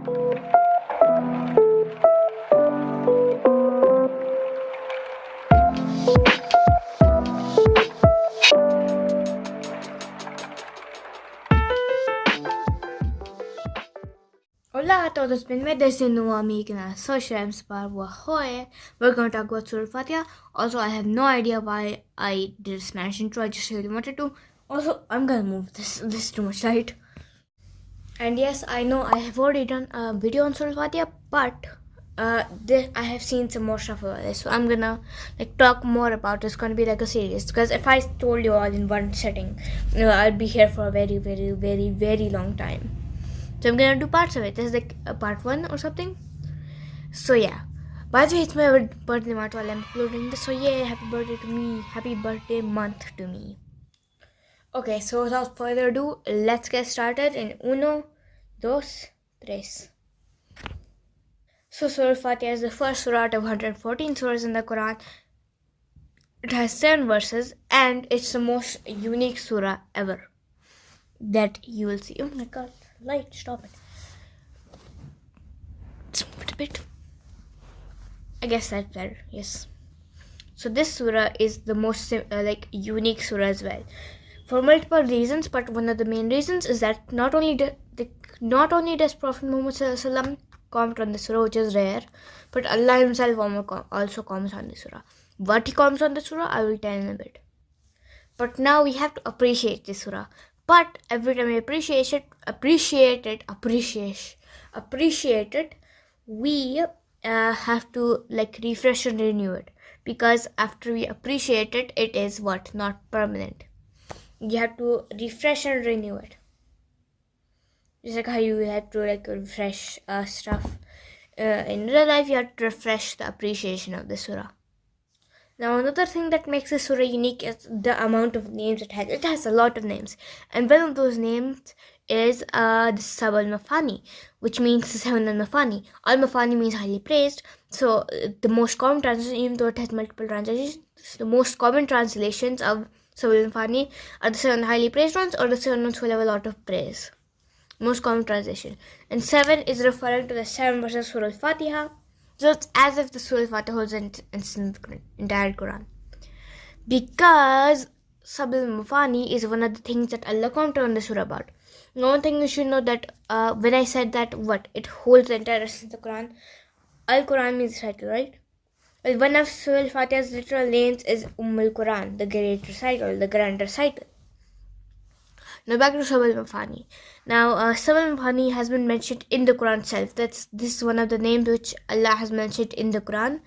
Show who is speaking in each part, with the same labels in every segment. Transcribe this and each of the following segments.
Speaker 1: Hola a todos, bienvenidos de nuevo a mi canal. Soy Shuraim Sipar. We're going to talk about Surah Al-Fatiha. Also, I have no idea why I did a Spanish intro. I just really wanted to. Also, I'm gonna move this too much, right? And yes, I know I have already done a video on Surah Al-Fatiha, but I have seen some more stuff about this, so I'm gonna talk more about it. It's gonna be like a series, because if I told you all in one setting, I'd be here for a very, very, very, very long time. So I'm gonna do parts of it. This is like a part 1 or something. So yeah. By the way, it's my birthday month while I'm uploading this. So yeah, happy birthday to me. Happy birthday month to me. Okay, so without further ado, let's get started in uno, dos, tres. So Surah Al-Fatiha is the first surah out of 114 surahs in the Quran. It has 7 verses and it's the most unique surah ever that you will see. Oh my god, light, stop it. Let's move it a bit. I guess that's better, yes. So this surah is the most unique surah as well, for multiple reasons. But one of the main reasons is that not only does Prophet Muhammad ﷺ comment on the surah, which is rare, but Allah Himself also comments on the surah. What He comments on the surah, I will tell in a bit. But now we have to appreciate this surah. But every time we appreciate it, we have to refresh and renew it, because after we appreciate it, it is not permanent. You have to refresh and renew it, just like how you have to refresh stuff in real life. You have to refresh the appreciation of the surah. Now, another thing that makes this surah unique is the amount of names it has. It has a lot of names, and one of those names is the Sab al-Mafani, which means the 7 al-Mafani. Al-Mafani means highly praised. So the most common translation, even though it has multiple translations, the most common translations of Sab al-Mafani are the 7 highly praised ones, or the 7 ones who have a lot of praise. Most common translation. And 7 is referring to the 7 verses of Surah Al-Fatiha. So it's as if the Surah Al-Fatiha holds an entire Quran. Because Sab al-Mafani is one of the things that Allah commented on the surah about. One thing you should know, that when I said that it holds the entire rest of the Quran, Al-Quran means recital, right? Well, one of Surah Al-Fatiha's literal names is Al-Quran, the great recital, the grand recital. Now back to Sab al-Mafani. Now Sab al-Mafani has been mentioned in the Quran itself. This is one of the names which Allah has mentioned in the Quran,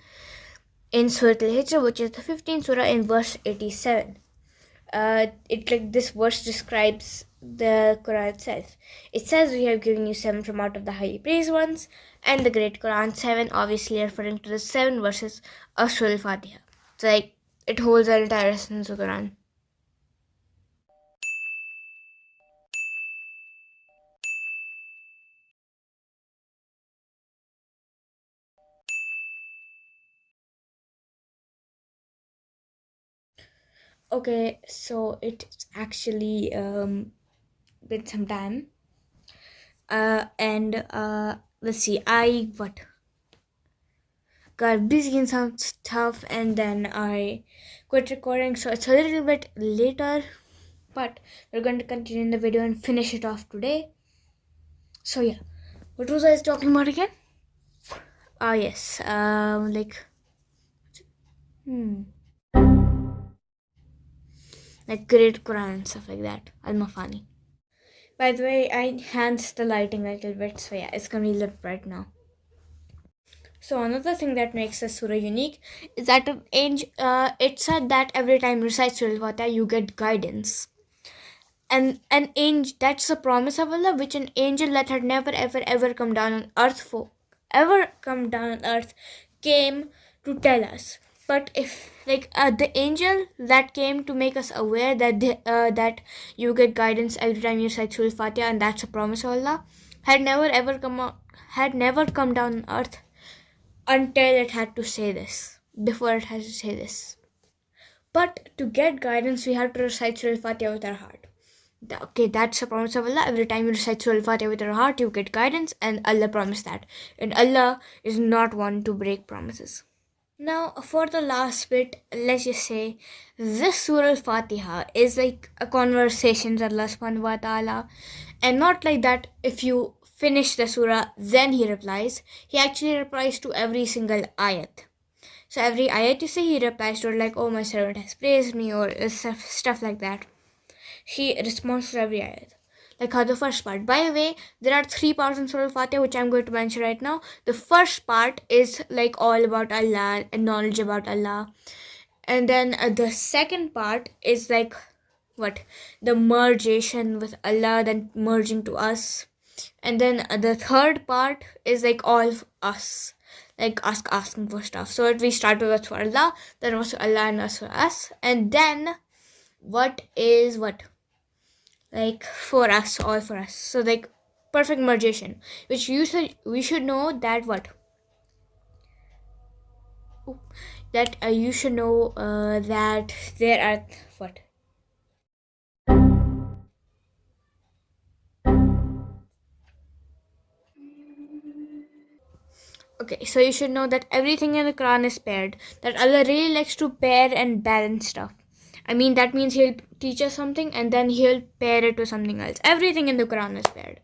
Speaker 1: in Surah Al-Hijr, which is the 15th surah, in verse 87. This verse describes the Quran itself. It says, "We have given you 7 from out of the highly praised ones," and the great Quran. 7 obviously referring to the 7 verses of Surah Al-Fatiha. So it holds the entire essence of the Quran. Okay, so it's actually been some time, and let's see, I got busy in some stuff, and then I quit recording, so it's a little bit later, but we're going to continue in the video and finish it off today. So yeah, what was I talking about again? Yes, great Quran and stuff like that. Al-Mafani. By the way, I enhanced the lighting a little bit, so yeah, it's gonna be lit right now. So another thing that makes the surah unique is that it said that every time you recite Surah Al-Fatiha, you get guidance. And an angel, that's the promise of Allah, which an angel that had never ever come down on earth came to tell us. But if the angel that came to make us aware that that you get guidance every time you recite Surah Al-Fatiha, and that's a promise of Allah, had never come down on earth until it had to say this. Before it has to say this. But to get guidance, we have to recite Surah Al-Fatiha with our heart. Okay, that's a promise of Allah. Every time you recite Surah Al-Fatiha with your heart, you get guidance, and Allah promised that. And Allah is not one to break promises. Now, for the last bit, let's just say this Surah Al-Fatiha is like a conversation with Allah subhanahu wa ta'ala, and not like that if you finish the surah, then He replies. He actually replies to every single ayat. So every ayat you say, He replies to it like, oh, my servant has praised me, or stuff like that. He responds to every ayat. Like how the first part. By the way, there are 3 parts in Surah Al-Fatiha which I'm going to mention right now. The first part is like all about Allah and knowledge about Allah. And then the second part is like what? The mergation with Allah, then merging to us. And then the third part is like all of us. Like asking for stuff. So we start with what's for Allah, then what's for Allah and what's for us. And then what is what? Like for us, all for us. So like perfect mergation, which we should know that what that you should know that there are what okay, so you should know that everything in the Quran is paired, that Allah really likes to pair and balance stuff. I mean, that means He'll teach us something and then He'll pair it to something else. Everything in the Quran is paired.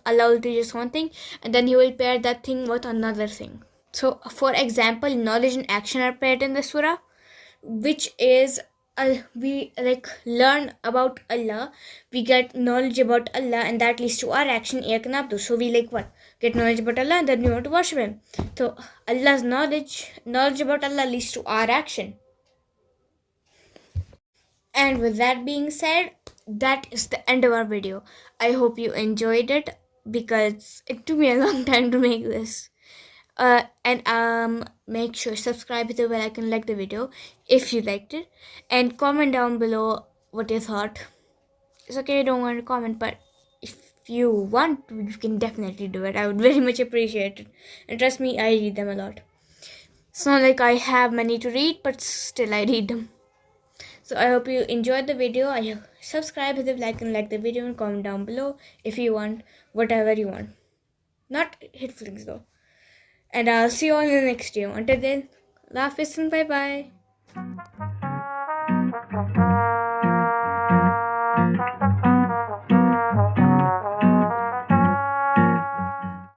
Speaker 1: Allah will teach us one thing, and then He will pair that thing with another thing. So, for example, knowledge and action are paired in the surah, which is we like learn about Allah, we get knowledge about Allah, and that leads to our action. So we like what? Get knowledge about Allah, and then we want to worship Him. So Allah's knowledge about Allah leads to our action. And with that being said, that is the end of our video. I hope you enjoyed it, because it took me a long time to make this. And make sure subscribe with the bell icon, like the video if you liked it, and comment down below what you thought. It's okay, you don't want to comment, but if you want to, you can definitely do it. I would very much appreciate it, and trust me, I read them a lot. It's not like I have many to read, but still I read them. So I hope you enjoyed the video. I subscribe with the bell icon, like the video, and comment down below if you want whatever you want. Not hateful things though. And I'll see you all in the next video. Until then, laugh and bye bye.